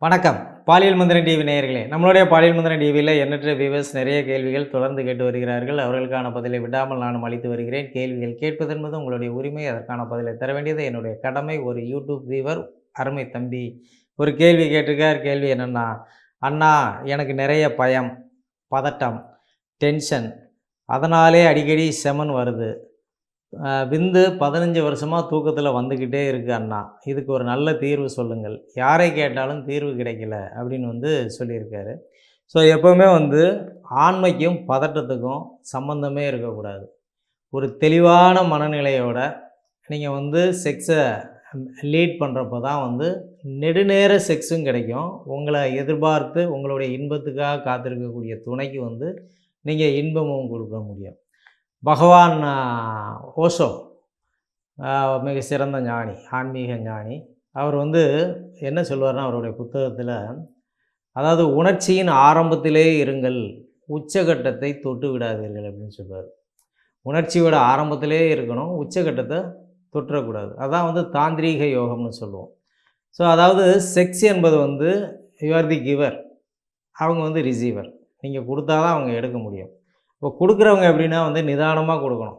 வணக்கம். பாலியல் மந்திரம் டிவி நேயர்களே! நம்மளுடைய பாலியல் மந்திரம் டிவியில எண்ணற்ற வியூவர்ஸ் நிறைய கேள்விகள் தொடர்ந்து கேட்டு வருகிறார்கள். அவர்களுக்கான பதிலை விடாமல் நானும் அளித்து வருகிறேன். கேள்விகள் கேட்பது என்பது உங்களுடைய உரிமை. அதற்கான பதிலை தர வேண்டியது என்னுடைய கடமை. ஒரு யூடியூப் வியூவர் அருமை தம்பி ஒரு கேள்வி கேட்டிருக்கார். கேள்வி என்னன்னா, "அண்ணா, எனக்கு நிறைய பயம், பதட்டம், டென்ஷன். அதனாலே அடிக்கடி செமன் வருது. விந்து 15 வருஷமா தூக்கத்தில வந்துக்கிட்டே இருக்கு அண்ணா. இதுக்கு ஒரு நல்ல தீர்வு சொல்லுங்கள். யாரை கேட்டாலும் தீர்வு கிடைக்கல." அப்படின்னு சொல்லியிருக்காரு. ஸோ எப்பவுமே ஆண்மைக்கும் பதட்டத்துக்கும் சம்மந்தமே இருக்கக்கூடாது. ஒரு தெளிவான மனநிலையோட நீங்க செக்ஸை லீட் பண்ணுறப்ப தான் நெடுநேர செக்ஸும் கிடைக்கும். உங்களை எதிர்பார்த்து உங்களுடைய இன்பத்துக்காக காத்திருக்கக்கூடிய துணைக்கு நீங்கள் இன்பமும் கொடுக்க முடியும். பகவான் ஓஷோ மிக சிறந்த ஞானி, ஆன்மீக ஞானி. அவர் என்ன சொல்வார்னா, அவருடைய புத்தகத்தில், அதாவது உணர்ச்சியின் ஆரம்பத்திலே இருங்கள், உச்சகட்டத்தை தொட்டு விடாதீர்கள் அப்படின்னு சொல்வார். உணர்ச்சியோட ஆரம்பத்திலே இருக்கணும், உச்சகட்டத்தை தொற்றக்கூடாது. அதான் தாந்திரீக யோகம்னு சொல்லுவோம். ஸோ அதாவது செக்ஸ் என்பது யூ ஆர் தி கிவர், அவங்க ரிசீவர். நீங்கள் கொடுத்தா தான் அவங்க எடுக்க முடியும். இப்போ கொடுக்குறவங்க எப்படின்னா நிதானமாக கொடுக்கணும்.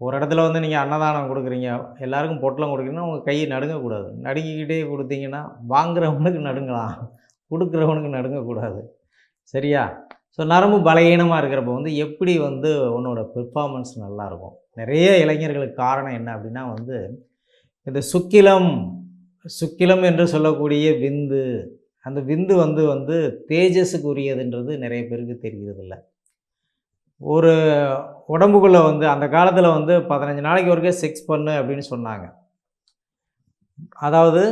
ஒரு இடத்துல நீங்கள் அன்னதானம் கொடுக்குறீங்க, எல்லாருக்கும் பொட்டலம் கொடுக்குறீங்கன்னா உங்கள் கை நடுங்கக்கூடாது. நடுங்கிக்கிட்டே கொடுத்தீங்கன்னா வாங்குறவனுக்கு நடுங்கலாம், கொடுக்குறவனுக்கு நடுங்கக்கூடாது. சரியா? ஸோ நரம்பு பலகீனமாக இருக்கிறப்ப எப்படி உன்னோட பெர்ஃபார்மன்ஸ் நல்லாயிருக்கும். நிறைய இளைஞர்களுக்கு காரணம் என்ன அப்படின்னா இந்த சுக்கிலம் என்று சொல்லக்கூடிய விந்து, அந்த விந்து தேஜஸுக்கு உரியதுன்றது நிறைய பேருக்கு தெரிகிறதில்ல. ஒரு உடம்புக்குள்ளே அந்த காலத்தில் 15 நாளைக்கு ஒருக்கா செக்ஸ் பண்ணு அப்படின்னு சொன்னாங்க. அதாவது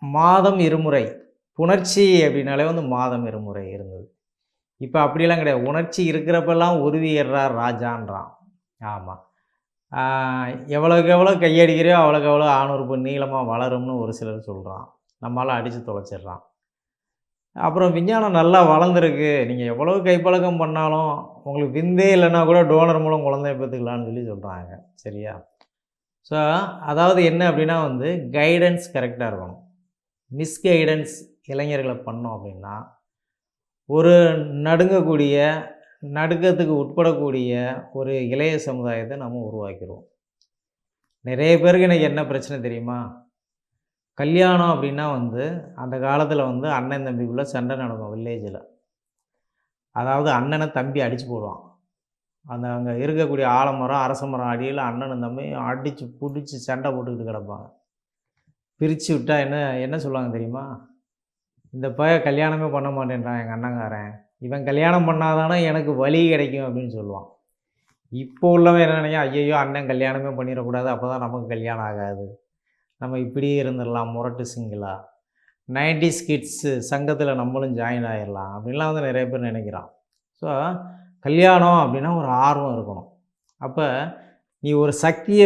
மாதம் இருமுறை. புணர்ச்சி அப்படின்னாலே மாதம் இருமுறை இருந்தது. இப்போ அப்படியெல்லாம் கிடையாது. உணர்ச்சி இருக்கிறப்பெல்லாம் உருவிடுறார் ராஜான்றான். ஆமாம். எவ்வளோக்கு எவ்வளோ கையடிக்கிறையோ அவ்வளோக்கு எவ்வளோ ஆணுறுப்பு நீளமாக வளரும்னு ஒரு சிலர் சொல்கிறான். நம்மளால் அடித்து தொலைச்சிட்றான். அப்புறம் விஞ்ஞானம் நல்லா வளர்ந்துருக்கு. நீங்கள் எவ்வளோ கைப்பழக்கம் பண்ணாலும் உங்களுக்கு விந்தே இல்லைன்னா கூட டோனர் மூலம் குழந்தைய பெற்றுக்கலான்னு சொல்கிறாங்க. சரியா? ஸோ அதாவது என்ன அப்படின்னா கைடன்ஸ் கரெக்டாக இருக்கணும். மிஸ்கைடன்ஸ் இளைஞர்களை பண்ணோம் அப்படின்னா ஒரு நடுக்கத்துக்கு உட்படக்கூடிய ஒரு இளைய சமுதாயத்தை நம்ம உருவாக்கிடுவோம். நிறைய பேருக்கு இன்றைக்கி என்ன பிரச்சனை தெரியுமா? கல்யாணம் அப்படின்னா அந்த காலத்தில் அண்ணன் தம்பிக்குள்ளே சண்டை நடக்கும் வில்லேஜில். அதாவது அண்ணனை தம்பி அடித்து போடுவான். அங்கே இருக்கக்கூடிய ஆலமரம், அரச மரம் அடியில் அண்ணனும் தம்பியும் அடித்து பிடிச்சி சண்டை போட்டுக்கிட்டு கிடப்பாங்க. பிரித்து விட்டால் என்ன சொல்லுவாங்க தெரியுமா? இந்த பையன் கல்யாணமே பண்ண மாட்டேன்றான் எங்கள் அண்ணங்காரன், இவன் கல்யாணம் பண்ணாதானே எனக்கு வலி கிடைக்கும் அப்படின்னு சொல்லுவான். இப்போ உள்ளவன் என்ன நினைக்க, ஐயையோ அண்ணன் கல்யாணமே பண்ணிடக்கூடாது, அப்போ தான் நமக்கு கல்யாணம் ஆகாது, நம்ம இப்படியே இருந்துடலாம் முரட்டு சிங்கிளா, 90s கிட்ஸு சங்கத்தில் நம்மளும் ஜாயின் ஆகிடலாம் அப்படின்லாம் நிறைய பேர் நினைக்கிறான். ஸோ கல்யாணம் அப்படின்னா ஒரு ஆர்வம் இருக்கணும். அப்போ நீ ஒரு சக்தியை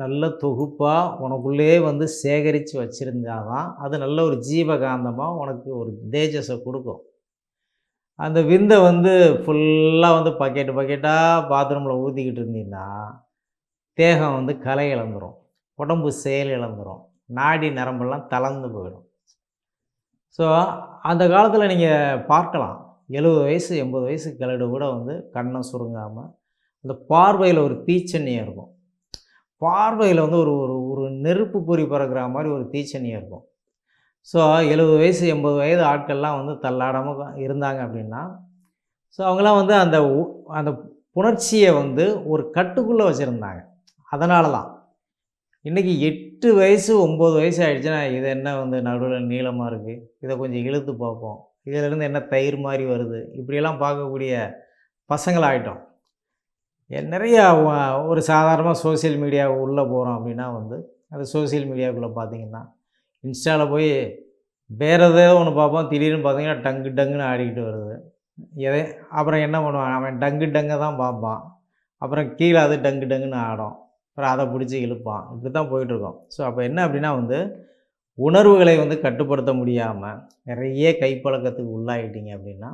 நல்ல தொகுப்பாக உனக்குள்ளே சேகரித்து வச்சுருந்தால் தான் அது நல்ல ஒரு ஜீவகாந்தமாக உனக்கு ஒரு தேஜஸை கொடுக்கும். அந்த விந்தை ஃபுல்லாக பக்கெட்டாக பாத்ரூமில் ஊற்றிக்கிட்டு இருந்தீங்கன்னா தேகம் கலை இழந்துடும், உடம்பு செயல் இழந்துடும், நாடி நரம்பெல்லாம் தளர்ந்து போயிடும். ஸோ அந்த காலத்தில் நீங்கள் பார்க்கலாம், 70 வயசு 80 வயசு கிழடு கூட கண்ணை சுருங்காமல் அந்த பார்வையில் ஒரு தீச்சண்ணியாக இருக்கும். பார்வையில் ஒரு ஒரு ஒரு நெருப்பு பொறி பறக்கிற மாதிரி ஒரு தீச்சண்ணியாக இருக்கும். ஸோ 70 வயசு 80 வயது ஆட்கள்லாம் தள்ளாடாமல் இருந்தாங்க அப்படின்னா, ஸோ அவங்களாம் அந்த அந்த புணர்ச்சியை ஒரு கட்டுக்குள்ளே வச்சுருந்தாங்க. அதனால தான் இன்றைக்கி 8 வயசு 9 வயசு ஆகிடுச்சுன்னா, இது என்ன நடுவில் நீளமாக இருக்குது, இதை கொஞ்சம் இழுத்து பார்ப்போம், இதிலேருந்து என்ன தயிர் மாதிரி வருது, இப்படியெல்லாம் பார்க்கக்கூடிய பசங்களாகிட்டோம். நிறையா ஒரு சாதாரணமாக சோசியல் மீடியா உள்ளே போகிறோம் அப்படின்னா அந்த சோசியல் மீடியாவுக்குள்ளே பார்த்திங்கன்னா, இன்ஸ்டாவில் போய் வேறு ஏதோ ஒன்று பார்ப்போம், திடீர்னு பார்த்திங்கன்னா டங்கு டங்குன்னு ஆடிக்கிட்டு வருது. அப்புறம் என்ன பண்ணுவான், அவன் டங்கு டங்கை தான் பார்ப்பான், அப்புறம் கீழே அது டங்கு டங்குன்னு ஆடும், அப்புறம் அதை பிடிச்சி இழுப்பான். இப்படி தான் போயிட்டுருக்கோம். ஸோ அப்போ என்ன அப்படின்னா உணர்வுகளை கட்டுப்படுத்த முடியாமல் நிறைய கைப்பழக்கத்துக்கு உள்ளாகிட்டீங்க அப்படின்னா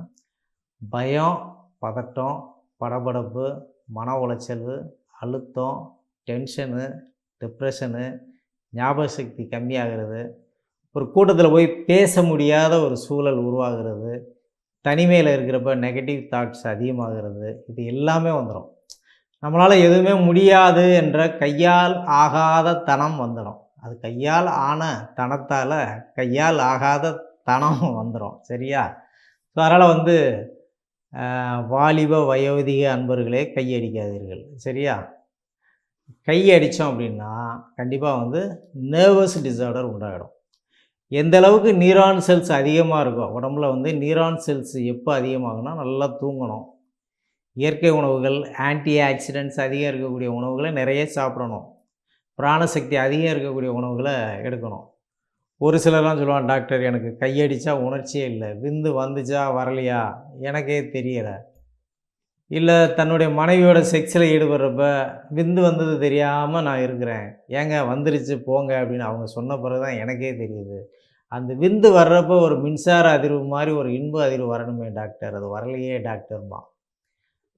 பயம், பதட்டம், படபடப்பு, மன உளைச்சல், அழுத்தம், டென்ஷனு, டிப்ரெஷனு, ஞாபக சக்தி கம்மியாகிறது, ஒரு கூட்டத்தில் போய் பேச முடியாத ஒரு சூழல் உருவாகிறது, தனிமையில் இருக்கிறப்ப நெகட்டிவ் தாட்ஸ் அதிகமாகிறது, இது எல்லாமே வந்துடும். நம்மளால் எதுவுமே முடியாது என்ற கையால் ஆகாத தனம் வந்துடும். அது கையால் ஆன தனத்தால் கையால் ஆகாத தனம் வந்துடும். சரியா? ஸோ அதனால் வந்து வாலிப வயோதிக அன்பர்களே கையடிக்காதீர்கள். சரியா? கை அடித்தோம் அப்படின்னா கண்டிப்பாக வந்து நர்வஸ் டிஸார்டர் உண்டாகிடும். எந்த அளவுக்கு நியூரான் செல்ஸ் அதிகமாக இருக்கும் உடம்புல வந்து நியூரான் செல்ஸ் எப்போ அதிகமாகும்னா நல்லா தூங்கணும், இயற்கை உணவுகள், ஆன்டி ஆக்சிடென்ட்ஸ் அதிகம் இருக்கக்கூடிய உணவுகளை நிறைய சாப்பிடணும், பிராணசக்தி அதிகம் இருக்கக்கூடிய உணவுகளை எடுக்கணும். ஒரு சிலர்லாம் சொல்லுவாங்க, டாக்டர் எனக்கு கையடித்தா உணர்ச்சியே இல்லை, விந்து வந்துச்சா வரலையா எனக்கே தெரியலை, இல்லை தன்னுடைய மனைவியோட செக்ஸில் ஈடுபடுறப்ப விந்து வந்தது தெரியாமல் நான் இருக்கிறேன், ஏங்க வந்துருச்சு போங்க அப்படின்னு அவங்க சொன்ன பிறகு தான் எனக்கே தெரியுது. அந்த விந்து வர்றப்போ ஒரு மின்சார அதிர்வு மாதிரி ஒரு இன்ப அதிர்வு வரணுமே டாக்டர், அது வரலையே டாக்டர்மா.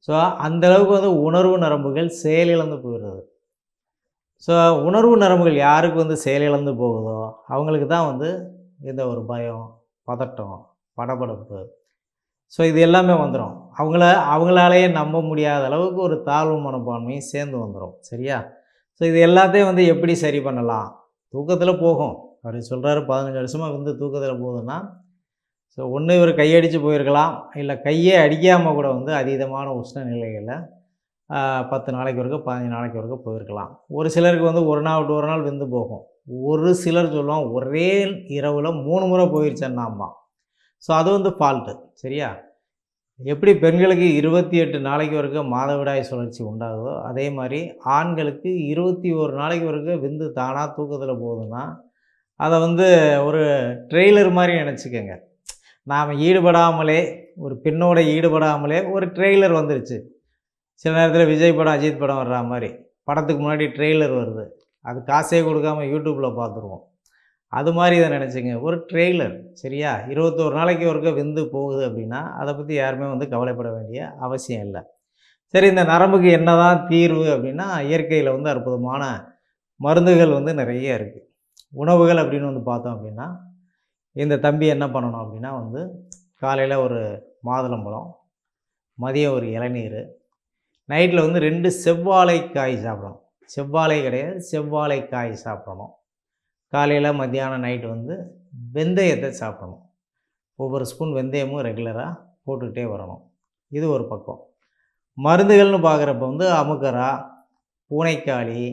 ஸோ அந்தளவுக்கு வந்து உணர்வு நரம்புகள் செயலிழந்து போயிடுறது. ஸோ உணர்வு நரம்புகள் யாருக்கு வந்து செயலிழந்து போகுதோ அவங்களுக்கு தான் வந்து இந்த ஒரு பயம், பதட்டம், படபடப்பு, ஸோ இது எல்லாமே வந்துடும். அவங்களாலேயே நம்ப முடியாத அளவுக்கு ஒரு தாழ்வு மனப்பான்மையும் சேர்ந்து வந்துடும். சரியா? ஸோ இது எல்லாத்தையும் வந்து எப்படி சரி பண்ணலாம்? தூக்கத்தில் போகும். அவர் சொல்கிறாரு 15 வருஷமாக வந்து தூக்கத்தில் போகுதுன்னா, ஸோ ஒன்று இவர் கையடித்து போயிருக்கலாம், இல்லை கையே அடிக்காமல் கூட வந்து அதீதமான உஷ்ண நிலைகளில் 10 நாளைக்கு ஒருக்க 15 நாளைக்கு ஒருக்க போயிருக்கலாம். ஒரு சிலருக்கு வந்து ஒரு நாள் விட்டு ஒரு நாள் விந்து போகும். ஒரு சிலர் சொல்லுவாங்க ஒரே இரவில் 3 முறை போயிடுச்சேன்னாம்மா. ஸோ அது வந்து ஃபால்ட்டு. சரியா? எப்படி பெண்களுக்கு 28 நாளைக்கு வரைக்கும் மாதவிடாய் சுழற்சி உண்டாகுதோ அதே மாதிரி ஆண்களுக்கு 21 நாளைக்கு வரைக்கும் விந்து தானாக தூக்கத்தில் போகுதுன்னா அதை வந்து ஒரு ட்ரெய்லர் மாதிரி நினச்சிக்கோங்க. நாம் ஈடுபடாமலே, ஒரு பெண்ணோட ஈடுபடாமலே ஒரு ட்ரெய்லர் வந்துருச்சு. சில நேரத்தில் விஜய் படம், அஜித் படம் வர்ற மாதிரி படத்துக்கு முன்னாடி ட்ரெய்லர் வருது, அது காசே கொடுக்காம யூடியூப்பில் பார்த்துருவோம். அது மாதிரி இதை நினச்சிங்க, ஒரு ட்ரெய்லர். சரியா? 21 நாளைக்கு ஒருக்க விந்து போகுது அப்படின்னா அதை பற்றி யாருமே வந்து கவலைப்பட வேண்டிய அவசியம் இல்லை. சரி, இந்த நரம்புக்கு என்ன தான் தீர்வு அப்படின்னா, இயற்கையில் வந்து அற்புதமான மருந்துகள் வந்து நிறைய இருக்குது. உணவுகள் அப்படின்னு வந்து பார்த்தோம் அப்படின்னா, இந்த தம்பி என்ன பண்ணணும் அப்படின்னா வந்து காலையில் ஒரு மாதுளம்பழம், மதியம் ஒரு இளநீர், நைட்டில் வந்து 2 செவ்வாழைக்காய் சாப்பிடணும். செவ்வாழை கிடையாது, செவ்வாழைக்காய் சாப்பிடணும். காலையில் மத்தியானம் நைட்டு வந்து வெந்தயத்தை சாப்பிடணும். ஒவ்வொரு ஸ்பூன் வெந்தயமும் ரெகுலராக போட்டுக்கிட்டே வரணும். இது ஒரு பக்கம். மருந்துகள்னு பார்க்குறப்ப வந்து அமுக்கரா, பூனைக்காளி,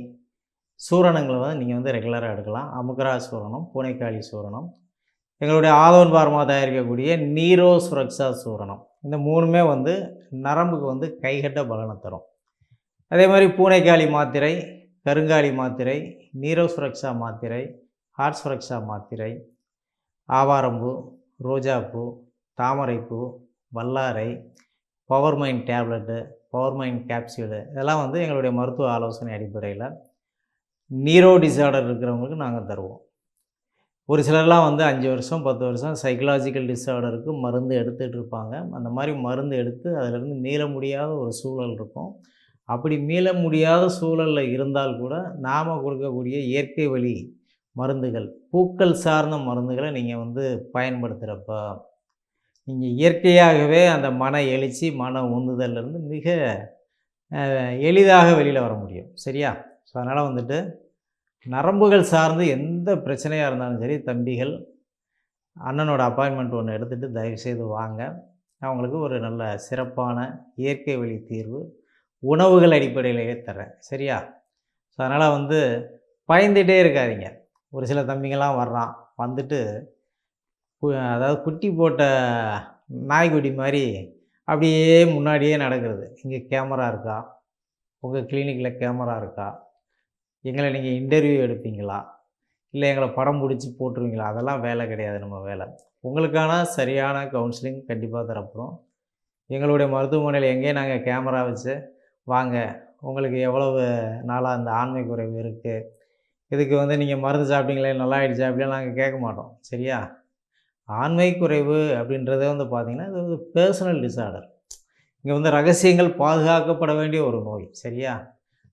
சூரணங்களை வந்து நீங்கள் வந்து ரெகுலராக எடுக்கலாம். அமுக்கரா சூரணம், பூனைக்காளி சூரணம், எங்களுடைய ஆதவன் பார்மா தயாரிக்கக்கூடிய நீரோ சுரக்ஷா சூரணம், இந்த 3மே வந்து நரம்புக்கு வந்து கைகட்ட பலனை தரும். அதே மாதிரி பூனைக்காளி மாத்திரை, கருங்காலி மாத்திரை, நீரோ சுரக்ஷா மாத்திரை, ஹார்ட் சுரக்ஷா மாத்திரை, ஆவாரம்பூ, ரோஜாப்பூ, தாமரைப்பூ, வல்லாரை, power mind tablet, power mind capsule, இதெல்லாம் வந்து எங்களுடைய மருத்துவ ஆலோசனை அடிப்படையில் நீரோ டிஸார்டர் இருக்கிறவங்களுக்கு நாங்கள் தருவோம். ஒரு சிலர்லாம் வந்து 5 வருஷம் 10 வருஷம் சைக்கலாஜிக்கல் டிஸார்டருக்கு மருந்து எடுத்துகிட்டு இருப்பாங்க. அந்த மாதிரி மருந்து எடுத்து அதிலிருந்து மீள முடியாத ஒரு சூழல் இருக்கும். அப்படி மீள முடியாத சூழலில் இருந்தால் கூட நாம் கொடுக்கக்கூடிய இயற்கை வழி மருந்துகள், பூக்கள் சார்ந்த மருந்துகளை நீங்கள் வந்து பயன்படுத்துகிறப்ப நீங்கள் இயற்கையாகவே அந்த மன எழுச்சி, மன உந்துதல்லேருந்து மிக எளிதாக வெளியில் வர முடியும். சரியா? ஸோ அதனால் வந்துட்டு நரம்புகள் சார்ந்து எந்த பிரச்சனையாக இருந்தாலும் சரி, தம்பிகள் அண்ணனோட அப்பாயின்மெண்ட் ஒன்று எடுத்துகிட்டு தயவுசெய்து வாங்க. அவங்களுக்கு ஒரு நல்ல சிறப்பான இயற்கை வழி தீர்வு உணவுகள் அடிப்படையிலேயே தரேன். சரியா? ஸோ அதனால் வந்து பயந்துகிட்டே இருக்காதீங்க. ஒரு சில தம்பிங்கள்லாம் வர்றான், வந்துட்டு அதாவது குட்டி போட்ட நாய்க்குட்டி மாதிரி அப்படியே முன்னாடியே நடக்கிறது. இங்கே கேமரா இருக்கா? உங்கள் கிளினிக்கில் கேமரா இருக்கா? எங்களை நீங்கள் இன்டர்வியூ எடுப்பீங்களா? இல்லை எங்களை படம் பிடிச்சி போட்டுருவீங்களா? அதெல்லாம் வேலை கிடையாது. நம்ம வேலை உங்களுக்கான சரியான கவுன்சிலிங் கண்டிப்பாக தரப்படும். எங்களுடைய மருத்துவமனையில் எங்கேயும் நாங்கள் கேமரா வச்சு வாங்க, உங்களுக்கு எவ்வளவு நாளாக அந்த ஆண்மை குறைவு இருக்குது, இதுக்கு வந்து நீங்கள் மருந்து சாப்பிட்டீங்களே நல்லா ஆகிடுச்சா அப்படிலாம் நாங்கள் கேட்க மாட்டோம். சரியா? ஆண்மை குறைவு அப்படின்றதே வந்து பார்த்திங்கன்னா இது வந்து பர்சனல் டிஸார்டர். இங்கே வந்து ரகசியங்கள் பாதுகாக்கப்பட வேண்டிய ஒரு நோய். சரியா?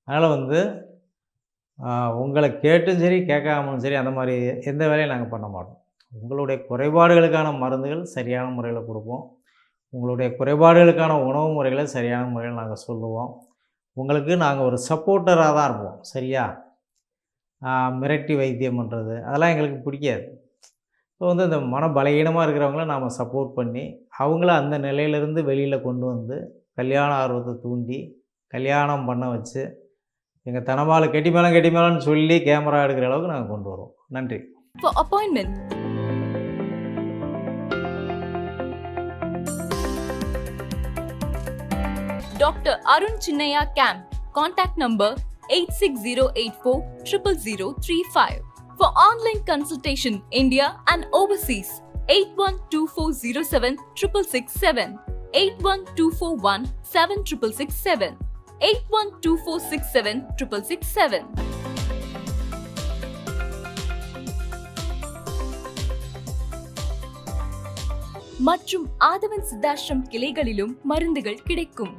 அதனால் வந்து உங்களை கேட்டும் சரி கேட்காமலும் சரி அந்த மாதிரி எந்த வேலையும் நாங்கள் பண்ண மாட்டோம். உங்களுடைய குறைபாடுகளுக்கான மருந்துகள் சரியான முறையில் கொடுப்போம். உங்களுடைய குறைபாடுகளுக்கான உணவு முறைகளை சரியான முறையில் நாங்கள் சொல்லுவோம். உங்களுக்கு நாங்கள் ஒரு சப்போர்ட்டராக தான் இருப்போம். சரியா? மிரட்டி வைத்தியம் பண்ணுறது அதெல்லாம் எங்களுக்கு பிடிக்காது. ஸோ வந்து இந்த மன பலகீனமாக இருக்கிறவங்கள நாம் சப்போர்ட் பண்ணி அவங்கள அந்த நிலையிலேருந்து வெளியில் கொண்டு வந்து கல்யாண ஆர்வத்தை தூண்டி கல்யாணம் பண்ண வச்சு எங்கள் தனமால கெட்டி மேளம்னு சொல்லி கேமரா எடுக்கிற அளவுக்கு நாங்கள் கொண்டு வருவோம். நன்றி. For appointment, Dr. Arun Chinnaya Camp. Contact number 86084 For online consultation, India and overseas, 812407 667, 81241 7667, 812467 667. மற்றும் ஆதவன் சித்தாஷ்ரம் கிளைகளிலும் மருந்துகள் கிடைக்கும்.